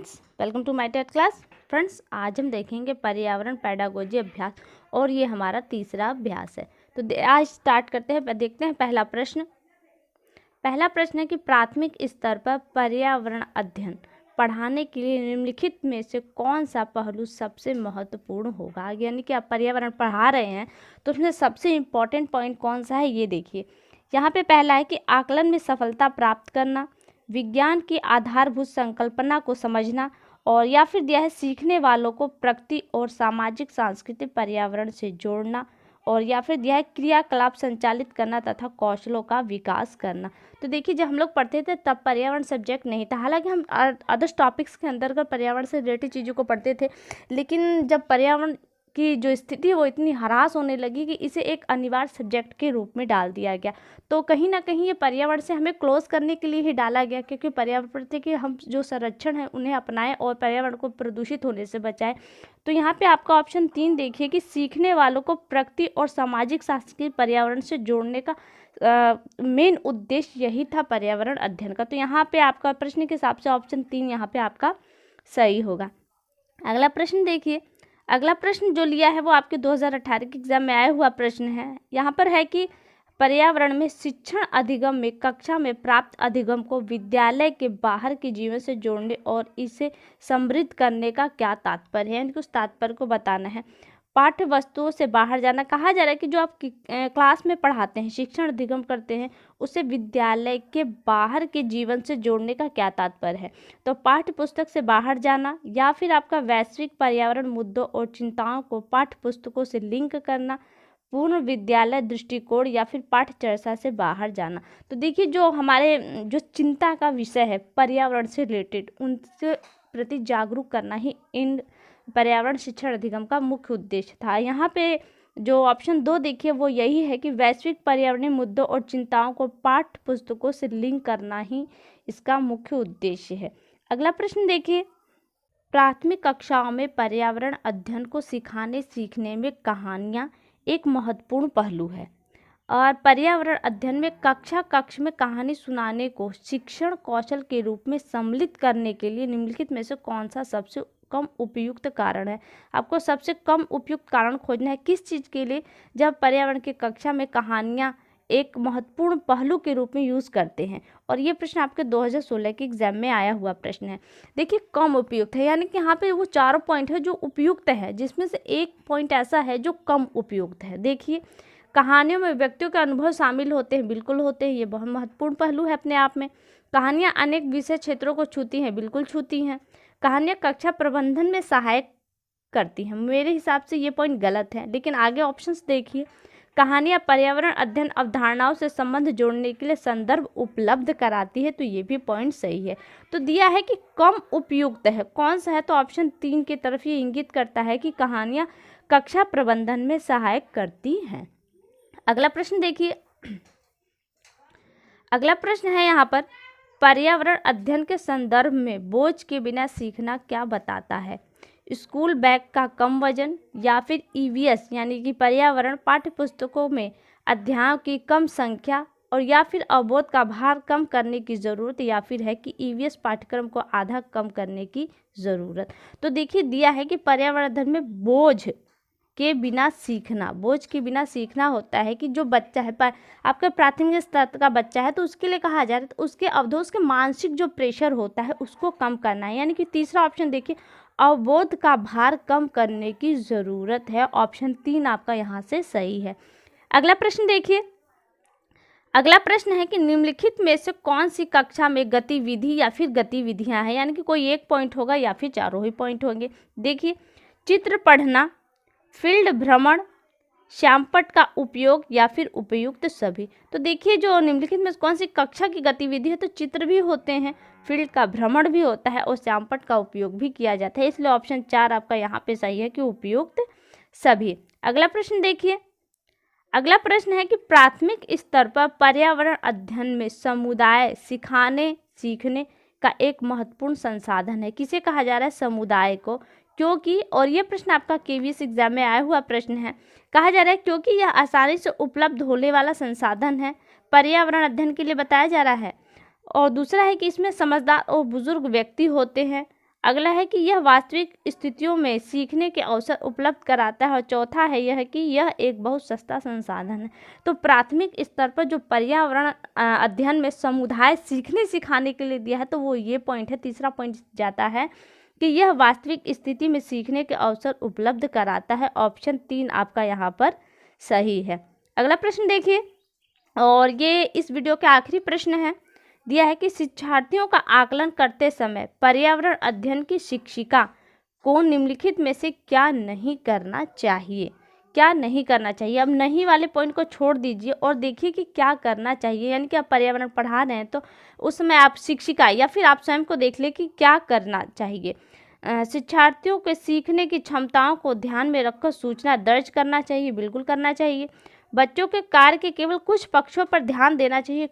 Friends, welcome to my TET class. Friends, आज हम देखेंगे पर्यावरण पेडागोजी अभ्यास और ये हमारा तीसरा अभ्यास है। तो आज स्टार्ट करते हैं। देखते हैं पहला प्रश्न है कि प्राथमिक स्तर पर पर्यावरण अध्ययन पढ़ाने के लिए निम्नलिखित में से कौन सा पहलू सबसे महत्वपूर्ण होगा। यानी कि आप पर्यावरण पढ़ा रहे हैं तो उसमें सबसे इम्पॉर्टेंट पॉइंट कौन सा है, ये देखिए। यहाँ पे पहला है कि आकलन में सफलता प्राप्त करना, विज्ञान की आधारभूत संकल्पना को समझना, और या फिर दिया है सीखने वालों को प्रकृति और सामाजिक सांस्कृतिक पर्यावरण से जोड़ना, और या फिर दिया है क्रियाकलाप संचालित करना तथा कौशलों का विकास करना। तो देखिए, जब हम लोग पढ़ते थे तब पर्यावरण सब्जेक्ट नहीं था। हालांकि हम अदर्स टॉपिक्स के अंतर्गत पर्यावरण से रिलेटेड चीज़ों को पढ़ते थे, लेकिन जब पर्यावरण की जो स्थिति है वो इतनी हरास होने लगी कि इसे एक अनिवार्य सब्जेक्ट के रूप में डाल दिया गया। तो कहीं ना कहीं ये पर्यावरण से हमें क्लोज करने के लिए ही डाला गया, क्योंकि पर्यावरण के हम जो संरक्षण है उन्हें अपनाएं और पर्यावरण को प्रदूषित होने से बचाएं। तो यहाँ पे आपका ऑप्शन 3 देखिए कि सीखने वालों को प्रकृति और सामाजिक सांस्कृतिक पर्यावरण से जोड़ने का मेन उद्देश्य यही था पर्यावरण अध्ययन का। तो यहाँ पे आपका प्रश्न के हिसाब से ऑप्शन 3 यहाँ पे आपका सही होगा। अगला प्रश्न देखिए। अगला प्रश्न जो लिया है वो आपके 2018 के एग्जाम में आया हुआ प्रश्न है। यहाँ पर है कि पर्यावरण में शिक्षण अधिगम में कक्षा में प्राप्त अधिगम को विद्यालय के बाहर के जीवन से जोड़ने और इसे समृद्ध करने का क्या तात्पर्य है, यानी उस तात्पर्य को बताना है। पाठ्य वस्तुओं से बाहर जाना, कहा जा रहा है कि जो आप क्लास में पढ़ाते हैं, शिक्षण अधिगम करते हैं, उसे विद्यालय के बाहर के जीवन से जोड़ने का क्या तात्पर्य है। तो पाठ्य पुस्तक से बाहर जाना, या फिर आपका वैश्विक पर्यावरण मुद्दों और चिंताओं को पाठ्य पुस्तकों से लिंक करना, पूर्ण विद्यालय दृष्टिकोण, या फिर पाठ्य चर्चा से बाहर जाना। तो देखिए, जो हमारे जो चिंता का विषय है पर्यावरण से रिलेटेड, उनसे प्रति जागरूक करना ही इन पर्यावरण शिक्षण अधिगम का मुख्य उद्देश्य था। यहाँ पे जो ऑप्शन 2 देखिए वो यही है कि वैश्विक पर्यावरणीय मुद्दों और चिंताओं को पाठ्य पुस्तकों से लिंक करना ही इसका मुख्य उद्देश्य है। अगला प्रश्न देखिए। प्राथमिक कक्षाओं में पर्यावरण अध्ययन को सिखाने सीखने में कहानियाँ एक महत्वपूर्ण पहलू है, और पर्यावरण अध्ययन में कक्ष में कहानी सुनाने को शिक्षण कौशल के रूप में सम्मिलित करने के लिए निम्नलिखित में से कौन सा सबसे कम उपयुक्त कारण है। आपको सबसे कम उपयुक्त कारण खोजना है किस चीज़ के लिए, जब पर्यावरण की कक्षा में कहानियाँ एक महत्वपूर्ण पहलू के रूप में यूज़ करते हैं। और ये प्रश्न आपके 2016 के एग्जाम में आया हुआ प्रश्न है। देखिए, कम उपयुक्त है, यानी कि यहाँ पे वो चारों पॉइंट है जो उपयुक्त है, जिसमें से एक पॉइंट ऐसा है जो कम उपयुक्त है। देखिए, कहानियों में व्यक्तियों के अनुभव शामिल होते हैं, बिल्कुल होते हैं, ये बहुत महत्वपूर्ण पहलू है अपने आप में। कहानियाँ अनेक विषय क्षेत्रों को छूती हैं, बिल्कुल छूती हैं। कहानियाँ कक्षा प्रबंधन में सहायक करती हैं, मेरे हिसाब से ये पॉइंट गलत है। लेकिन आगे ऑप्शंस देखिए। कहानियाँ पर्यावरण अध्ययन अवधारणाओं से संबंध जोड़ने के लिए संदर्भ उपलब्ध कराती है, तो ये भी पॉइंट सही है। तो दिया है कि कम उपयुक्त है, कौन सा है, तो ऑप्शन 3 की तरफ ये इंगित करता है कि कहानियाँ कक्षा प्रबंधन में सहायक करती हैं। अगला प्रश्न देखिए। अगला प्रश्न है यहाँ पर, पर्यावरण अध्ययन के संदर्भ में बोझ के बिना सीखना क्या बताता है। स्कूल बैग का कम वजन, या फिर ईवीएस यानी कि पर्यावरण पाठ्य पुस्तकों में अध्यायों की कम संख्या, और या फिर अवबोध का भार कम करने की ज़रूरत, या फिर है कि ईवीएस पाठ्यक्रम को आधा कम करने की ज़रूरत। तो देखिए, दिया है कि पर्यावरण अध्ययन में बोझ के बिना सीखना, बोझ के बिना सीखना होता है कि जो बच्चा है आपका प्राथमिक स्तर का बच्चा है, तो उसके लिए कहा जा रहा है तो उसके अवधोष के मानसिक जो प्रेशर होता है उसको कम करना है। यानी कि तीसरा ऑप्शन देखिए, अवबोध का भार कम करने की ज़रूरत है। ऑप्शन 3 आपका यहाँ से सही है। अगला प्रश्न देखिए। अगला प्रश्न है कि निम्नलिखित में से कौन सी कक्षा में गतिविधि या फिर गतिविधियाँ हैं, यानी कि कोई एक पॉइंट होगा या फिर चारों ही पॉइंट होंगे। देखिए, चित्र पढ़ना, फील्ड भ्रमण, श्यामपट्ट का उपयोग, या फिर उपयुक्त सभी। तो देखिए, जो निम्नलिखित में कौन सी कक्षा की गतिविधि है, तो चित्र भी होते हैं, फील्ड का भ्रमण भी होता है, और श्यामपट्ट का उपयोग भी किया जाता है। इसलिए ऑप्शन 4 आपका यहाँ पे सही है कि उपयुक्त सभी। अगला प्रश्न देखिए। अगला प्रश्न है कि प्राथमिक स्तर पर पर्यावरण अध्ययन में समुदाय सिखाने सीखने का एक महत्वपूर्ण संसाधन है। किसे कहा जा रहा है, समुदाय को। क्योंकि, और ये प्रश्न आपका केवीएस एग्जाम में आया हुआ प्रश्न है, कहा जा रहा है क्योंकि यह आसानी से उपलब्ध होने वाला संसाधन है, पर्यावरण अध्ययन के लिए बताया जा रहा है। और दूसरा है कि इसमें समझदार और बुजुर्ग व्यक्ति होते हैं, अगला है कि यह वास्तविक स्थितियों में सीखने के अवसर उपलब्ध कराता है। और चौथा है यह कि यह एक बहुत सस्ता संसाधन है। तो प्राथमिक स्तर पर जो पर्यावरण अध्ययन में समुदाय सीखने सिखाने के लिए दिया है तो वो ये पॉइंट है। तीसरा पॉइंट जाता है कि यह वास्तविक स्थिति में सीखने के अवसर उपलब्ध कराता है। ऑप्शन 3 आपका यहाँ पर सही है। अगला प्रश्न देखिए, और ये इस वीडियो के आखिरी प्रश्न है। दिया है कि शिक्षार्थियों का आकलन करते समय पर्यावरण अध्ययन की शिक्षिका को निम्नलिखित में से क्या नहीं करना चाहिए। क्या नहीं करना चाहिए। अब नहीं वाले पॉइंट को छोड़ दीजिए और देखिए कि क्या करना चाहिए। यानी कि आप पर्यावरण पढ़ा रहे हैं तो उसमें आप शिक्षिका या फिर आप स्वयं को देख ले कि क्या करना चाहिए। शिक्षार्थियों के सीखने की क्षमताओं को ध्यान में रखकर सूचना दर्ज करना चाहिए, बिल्कुल करना चाहिए। बच्चों के कार्य के केवल कुछ पक्षों पर ध्यान देना चाहिए।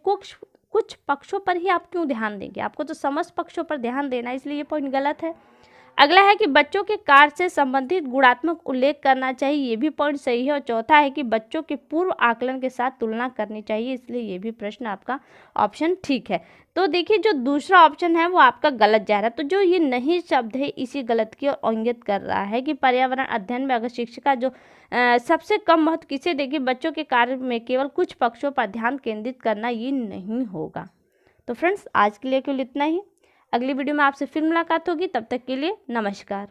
कुछ पक्षों पर ही आप क्यों ध्यान देंगे, आपको तो समस्त पक्षों पर ध्यान देना है, इसलिए ये पॉइंट गलत है। अगला है कि बच्चों के कार्य से संबंधित गुणात्मक उल्लेख करना चाहिए, ये भी पॉइंट सही है। और चौथा है कि बच्चों के पूर्व आकलन के साथ तुलना करनी चाहिए, इसलिए ये भी प्रश्न आपका ऑप्शन ठीक है। तो देखिए जो दूसरा ऑप्शन है वो आपका गलत जा रहा है। तो जो ये नहीं शब्द है इसी गलत की ओर इंगित कर रहा है कि पर्यावरण अध्ययन में अगर शिक्षिका जो सबसे कम महत्व किसे देगी, बच्चों के कार्य में केवल कुछ पक्षों पर ध्यान केंद्रित करना, ये नहीं होगा। तो फ्रेंड्स आज के लिए केवल इतना ही। अगली वीडियो में आपसे फिर मुलाकात होगी, तब तक के लिए नमस्कार।